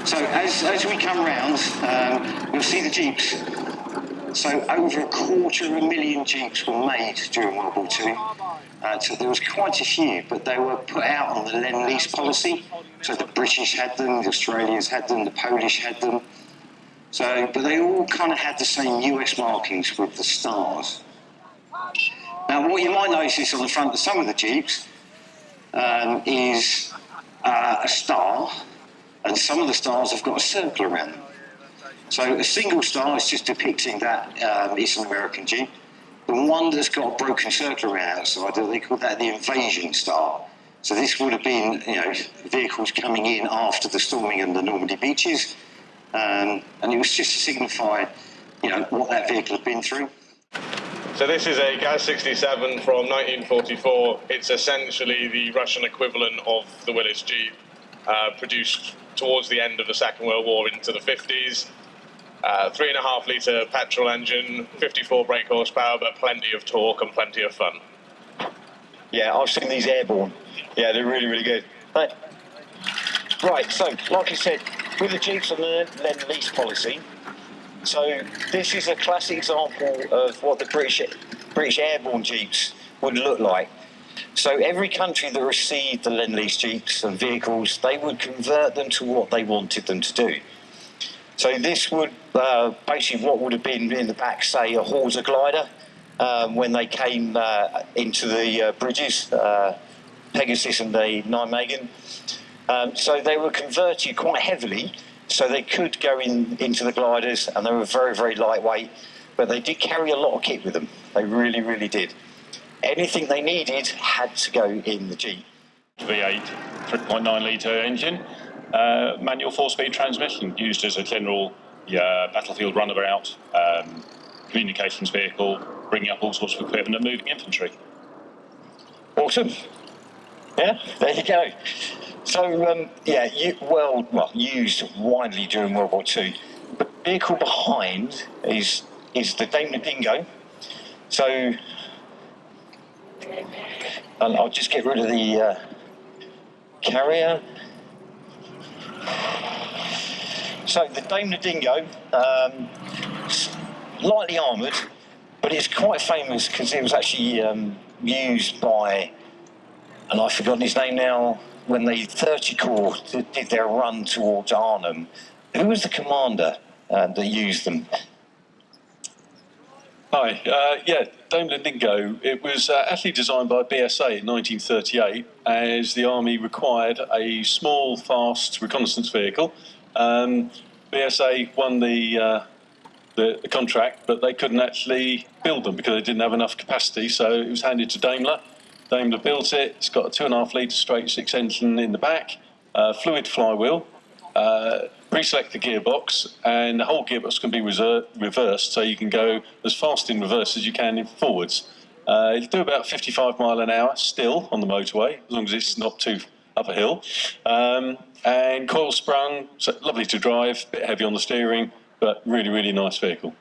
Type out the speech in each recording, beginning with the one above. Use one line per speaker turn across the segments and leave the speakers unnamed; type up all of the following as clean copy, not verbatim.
So as we come round, you'll see the Jeeps. So over 250,000 Jeeps were made during World War II. So there was quite a few, but they were put out on the Lend-Lease policy. So the British had them, the Australians had them, the Polish had them. So, but they all kind of had the same US markings with the stars. Now, what you might notice on the front of some of the Jeeps is a star, and some of the stars have got a circle around them. So a single star is just depicting that it's an American Jeep. The one that's got a broken circle around outside, they call that the invasion star. So this would have been, vehicles coming in after the storming of the Normandy beaches, and it was just to signify, what that vehicle had been through.
So this is a Gaz 67 from 1944. It's essentially the Russian equivalent of the Willys Jeep, produced towards the end of the Second World War into the 50s. 3.5 litre petrol engine, 54 brake horsepower, but plenty of torque and plenty of fun.
Yeah, I've seen these airborne. Yeah, they're really, really good. Right, so like I said, with the Jeeps and the Lend-Lease policy, so this is a classic example of what the British airborne Jeeps would look like. So every country that received the Lend-Lease Jeeps and vehicles, they would convert them to what they wanted them to do. So this would basically what would have been in the back, say, a hawser glider when they came into the bridges, Pegasus and the Nijmegen. So they were converted quite heavily, so they could go into the gliders, and they were very, very lightweight, but they did carry a lot of kit with them. They really, really did. Anything they needed had to go in the Jeep.
V8, 3.9 litre engine. Manual 4-speed transmission used as a general battlefield runabout, communications vehicle, bringing up all sorts of equipment and moving infantry.
Awesome. Yeah, there you go. So, used widely during World War II. The vehicle behind is the Daimler Dingo. So, and I'll just get rid of the carrier. So the Daimler Dingo, lightly armoured, but it's quite famous because it was actually used by, and I've forgotten his name now, when the 30 Corps did their run towards Arnhem. Who was the commander that used them?
Hi, Daimler Dingo. It was actually designed by BSA in 1938 as the Army required a small, fast reconnaissance vehicle. BSA won the contract, but they couldn't actually build them because they didn't have enough capacity, so it was handed to Daimler. Daimler built it. It's got a 2.5 litre straight-six engine in the back, fluid flywheel, pre-selected gearbox, and the whole gearbox can be reversed, so you can go as fast in reverse as you can in forwards. It'll do about 55 mile an hour still on the motorway, as long as it's not too up a hill. And coil sprung, so lovely to drive, a bit heavy on the steering, but really, really nice vehicle.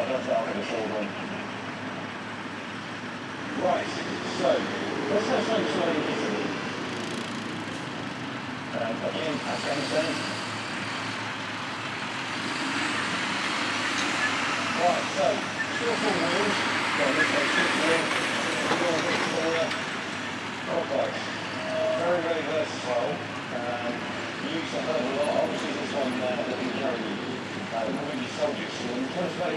Right, so let's have some sort of Italy. Again, Afghanistan. Right, so still 4 wheels. Got this one 6 wheels. Okay. Very versatile. Used a hell of a lot. Obviously this one that we carry really soldiers. And tell us about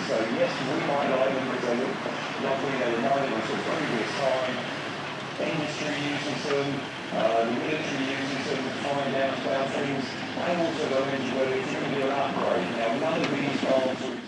So yes, we might like them because they look lovely, they remind us of previous time. Industry uses them, the military uses them to find out about things, and also they'll enjoy it to give you an upgrade. Now none of these cars